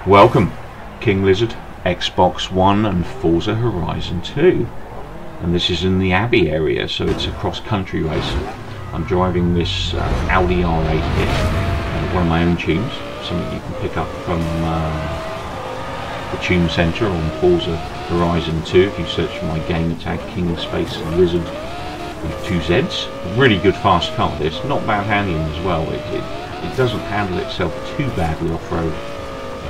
Welcome, King Lizard, Xbox One and Forza Horizon 2. And this is in the Abbey area, so it's a cross-country race. I'm driving this Audi R8 here, one of my own tunes, something you can pick up from the Tune Centre on Forza Horizon 2 if you search for my gamer tag King Space Lizard with 2 Zs. Really good fast car this, not bad handling as well. It doesn't handle itself too badly off-road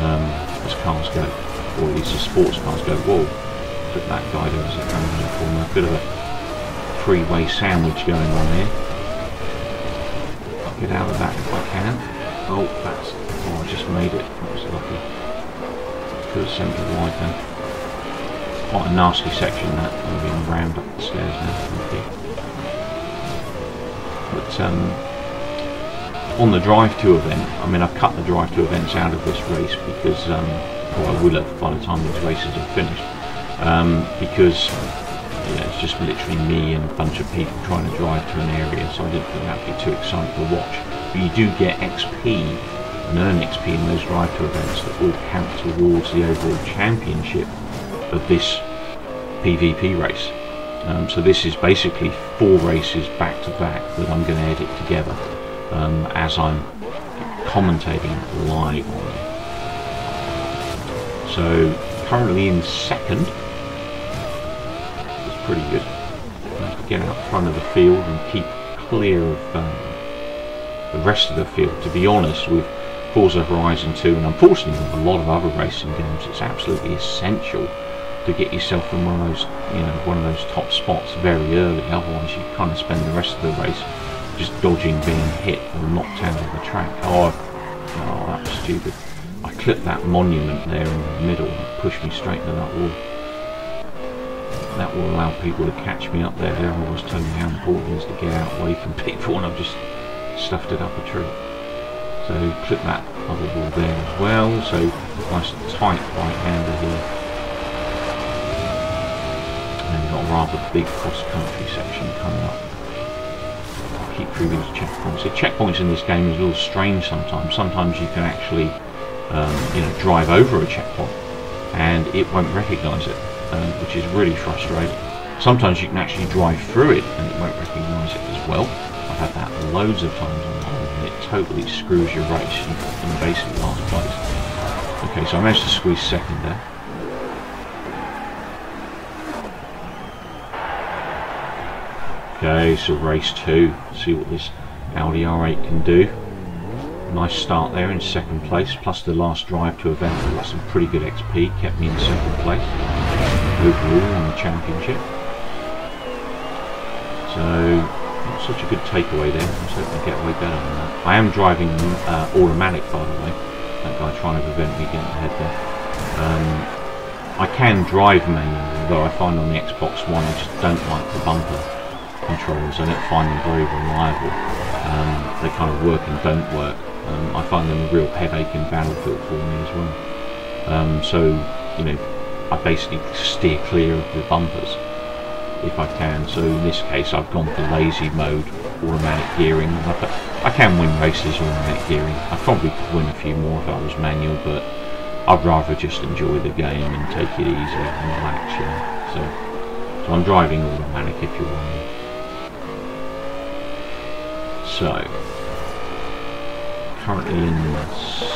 as cars go, or at least as sports cars go. Whoa, look at that guy, there was a coming corner, a bit of a freeway sandwich going on here. I'll get out of that if I can. Oh, I just made it, that was lucky. Could have sent it wide then. Quite a nasty section that, I'm being rammed up the stairs now. Okay. But on the Drive 2 event, I mean I've cut the Drive 2 events out of this race because, well I will have by the time these races are finished, because it's just literally me and a bunch of people trying to drive to an area, so I didn't think that would be too exciting to watch. But you do get XP and earn XP in those Drive 2 events that all count towards the overall championship of this PvP race. So this is basically 4 races back to back that I'm going to edit together as I'm commentating live on them. So currently in second. It's pretty good. I have to get out front of the field and keep clear of the rest of the field. To be honest, with Forza Horizon 2 and unfortunately with a lot of other racing games, it's absolutely essential to get yourself in one of those top spots very early. Otherwise you kind of spend the rest of the race just dodging being hit or knocked out of the track. Oh, that was stupid. I clipped that monument there in the middle and pushed me straight into that wall. That will allow people to catch me up there. There I was telling you how important it is to get out away from people, and I've just stuffed it up a tree. So clip that other wall there as well. So nice tight right-hander here. And then we've got a rather big cross-country section coming up. Keep through these checkpoints. The checkpoints in this game is a little strange sometimes. Sometimes you can actually drive over a checkpoint and it won't recognise it, which is really frustrating. Sometimes you can actually drive through it and it won't recognise it as well. I've had that loads of times online and it totally screws your race in basically last place. Okay, so I managed to squeeze second there. Okay, so race 2, see what this Audi R8 can do. Nice start there in second place, plus the last Drive 2 event, I got some pretty good XP, kept me in second place overall on the championship. So, not such a good takeaway there, I'm hoping to get way better than that. I am driving automatic, by the way, that guy trying to prevent me getting ahead there. I can drive manually, although I find on the Xbox One I just don't like the bumper controls. I don't find them very reliable. They kind of work and don't work. I find them a real headache in Battlefield for me as well. So I basically steer clear of the bumpers if I can. So in this case I've gone for lazy mode, automatic gearing. I can win races automatic gearing. I probably could win a few more if I was manual, but I'd rather just enjoy the game and take it easy and relax, So I'm driving automatic if you're wondering. So, currently in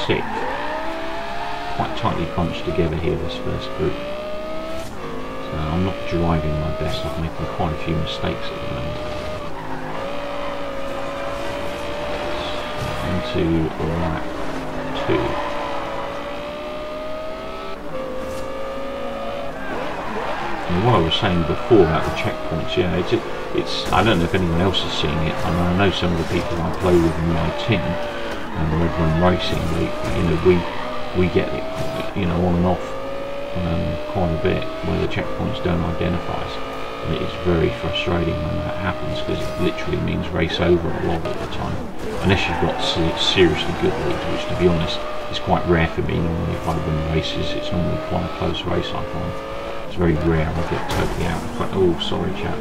6th, quite tightly bunched together here, this first group. So I'm not driving my best, I'm making quite a few mistakes at the moment. Into lap 2. And what I was saying before about the checkpoints, it's I don't know if anyone else is seeing it. I know some of the people I play with in my team and Red Run Racing, we get it, on and off quite a bit where the checkpoints don't identify us, and it is very frustrating when that happens because it literally means race over a lot of the time, unless you've got seriously good leads, which to be honest is quite rare for me. Normally if I win races it's normally quite a close race, I find. It's very rare I get totally out in front. Oh, sorry chap.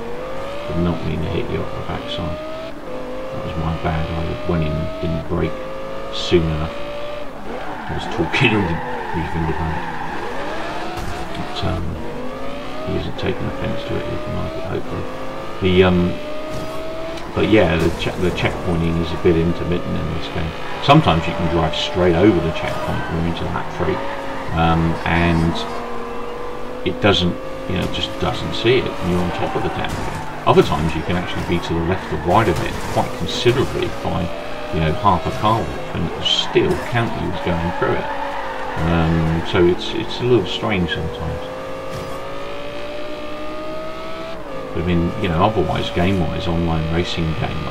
Did not mean to hit you up the backside. That was my bad. I went in and didn't brake soon enough. I was talking and refingerblade. But he isn't taking offence to it, looking like it, hopefully. But yeah, the checkpointing is a bit intermittent in this game. Sometimes you can drive straight over the checkpoint when you're into lap 3, and it doesn't, you know, just doesn't see it, and you're on top of the damn thing. Other times you can actually be to the left or right of it quite considerably by, you know, half a car width, and it will still count you as going through it. So it's a little strange sometimes. But I mean, you know, otherwise, game-wise, online racing game,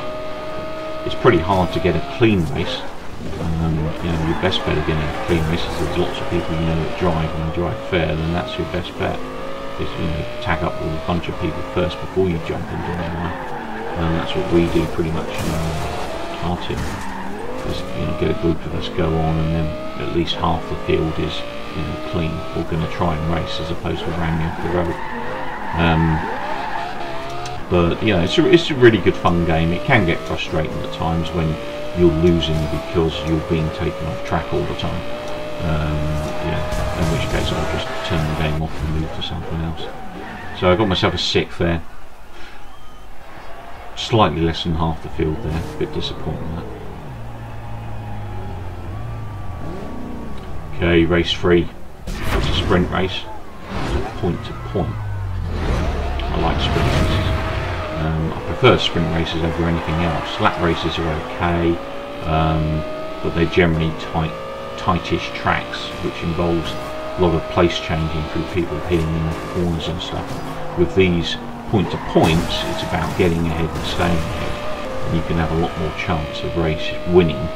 it's pretty hard to get a clean race. You know, your best bet of getting a clean race is there's lots of people you know that drive, and they drive fair, then that's your best bet. Is, you know, tag up with a bunch of people first before you jump into online. That's what we do pretty much in our team. Is, you know, get a group of us go on, and then at least half the field is, you know, clean or going to try and race, as opposed to ramming off the road. But you know, it's a really good fun game. It can get frustrating at times when you're losing because you're being taken off track all the time. Yeah, in which case I'll just turn the game off and move to something else. So I got myself a 6th there. Slightly less than half the field there. A bit disappointing that. Okay, race 3. It's a sprint race. It's point to point. I like sprint races. I prefer sprint races over anything else. Lap races are okay, but they're generally tightish tracks, which involves a lot of place changing through people hitting in the corners and stuff. With these point to points, it's about getting ahead and staying ahead, and you can have a lot more chance of race winning,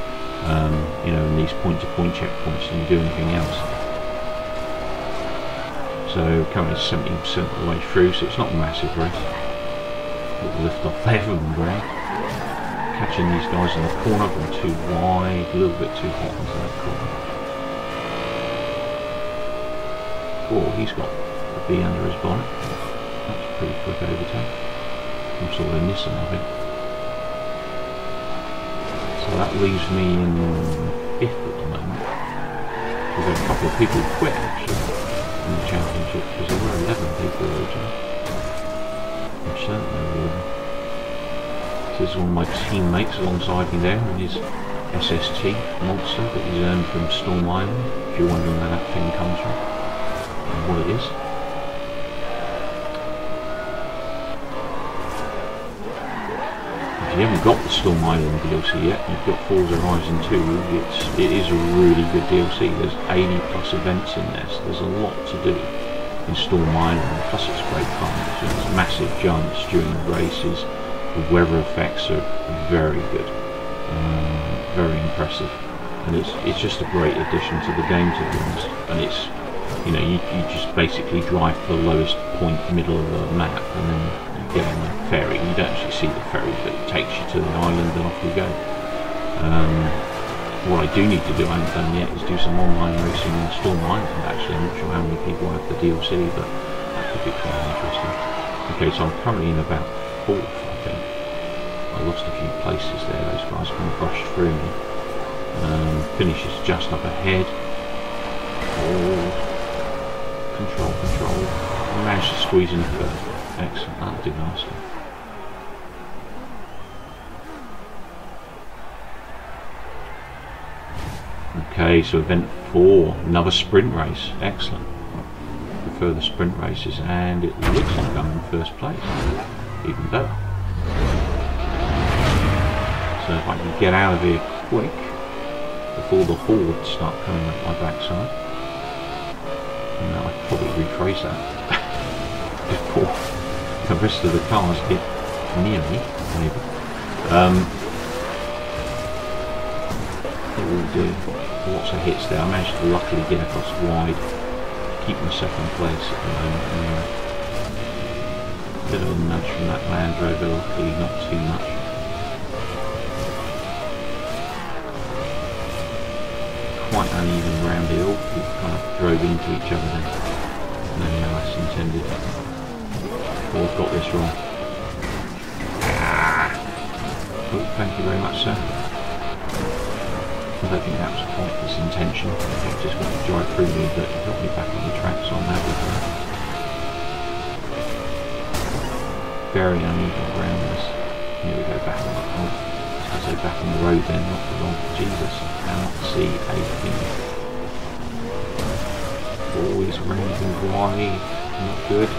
you know, in these point to point checkpoints than you do anything else. So currently 70% of the way through, so it's not a massive race. Little lift off there from the ground. Catching these guys in the corner, gone too wide, a little bit too hot into that corner. Oh, he's got a bee under his bonnet. That's a pretty quick overtake. Some sort of Nissan, I think. So that leaves me in 5th at the moment. We've had a couple of people quit actually in the championship, because there were 11 people originally. This is one of my teammates alongside me there in his SST monster that he's earned from Storm Island, if you're wondering where that thing comes from and what it is. If you haven't got the Storm Island DLC yet, you've got Forza Horizon 2, it is a really good DLC. There's 80 plus events in there, so there's a lot to do in Storm Island, plus it's great fun. There's massive jumps during the races. The weather effects are very good, very impressive, and it's just a great addition to the game, to be honest. And it's, you know, you just basically drive to the lowest point, middle of the map, and then you get on the ferry. You don't actually see the ferry, but it takes you to the island and off you go. What I do need to do, I haven't done yet, is do some online racing on Storm Island. Actually, I'm not sure how many people have the DLC, but that could be quite interesting. Okay, so I'm currently in about 4th, I think. I lost a few places there, those guys kind of brushed through me. Finishes just up ahead. Oh, control. I managed to squeeze in 3rd. Excellent, that'll do nicely. Okay, so event 4, another sprint race. Excellent. I prefer the sprint races, and it looks like I'm in 1st place. Even better. So if I can get out of here quick before the horde start coming up my backside, and I'd probably rephrase that before the rest of the cars get near me, maybe. We'll do lots of hits there. I managed to luckily get across wide to keep my 2nd place at the moment. Anyway. Bit of a nudge from that Land Rover, luckily not too much. Quite uneven round here. We kind of drove into each other then. No malice intended. Oh, I've got this wrong. Oh, thank you very much, sir. I don't think that was quite his intention. He just wanted to drive through me, but he got me back on the track, so I'm happy for that. Very uneven ground this. Here we go, back on the road. I say back on the road then, not the wrong. Jesus, I cannot see a thing. Always random wide, not good.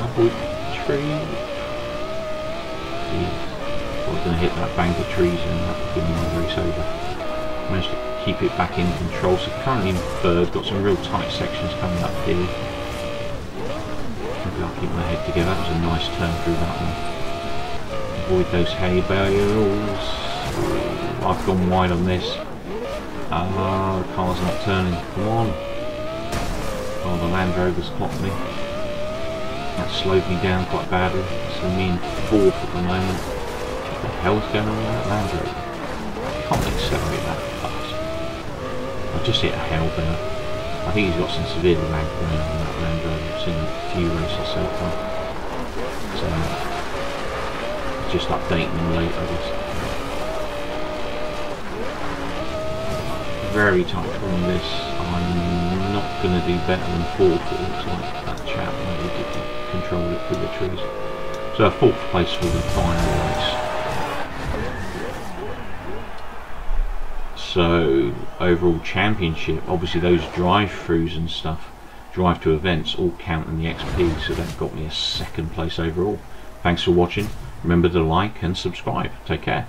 Avoid tree. Jeez. I was going to hit that bank of trees and that would give me my race over. Managed to keep it back in control, so currently in third, got some real tight sections coming up here. Maybe I'll keep my head together. That was a nice turn through that one. Avoid those hay bales. I've gone wide on this. The car's not turning. Come on. Oh, the Land Rover's clocked me. That slowed me down quite badly. So me in fourth at the moment. What the hell's going on with that Land Rover? I can't accelerate that fast. I just hit a hellbender. I think he's got some severe lag going on that Land Rover. I've seen a few races so far. So just updating them later, I guess. Very tight on this. I'm not going to do better than fourth. It looks like that chap maybe did control it through the trees. So a fourth place for the final race. So overall championship, obviously those drive-throughs and stuff, drive to events, all count in the XP, so that got me a second place overall. Thanks for watching. Remember to like and subscribe. Take care.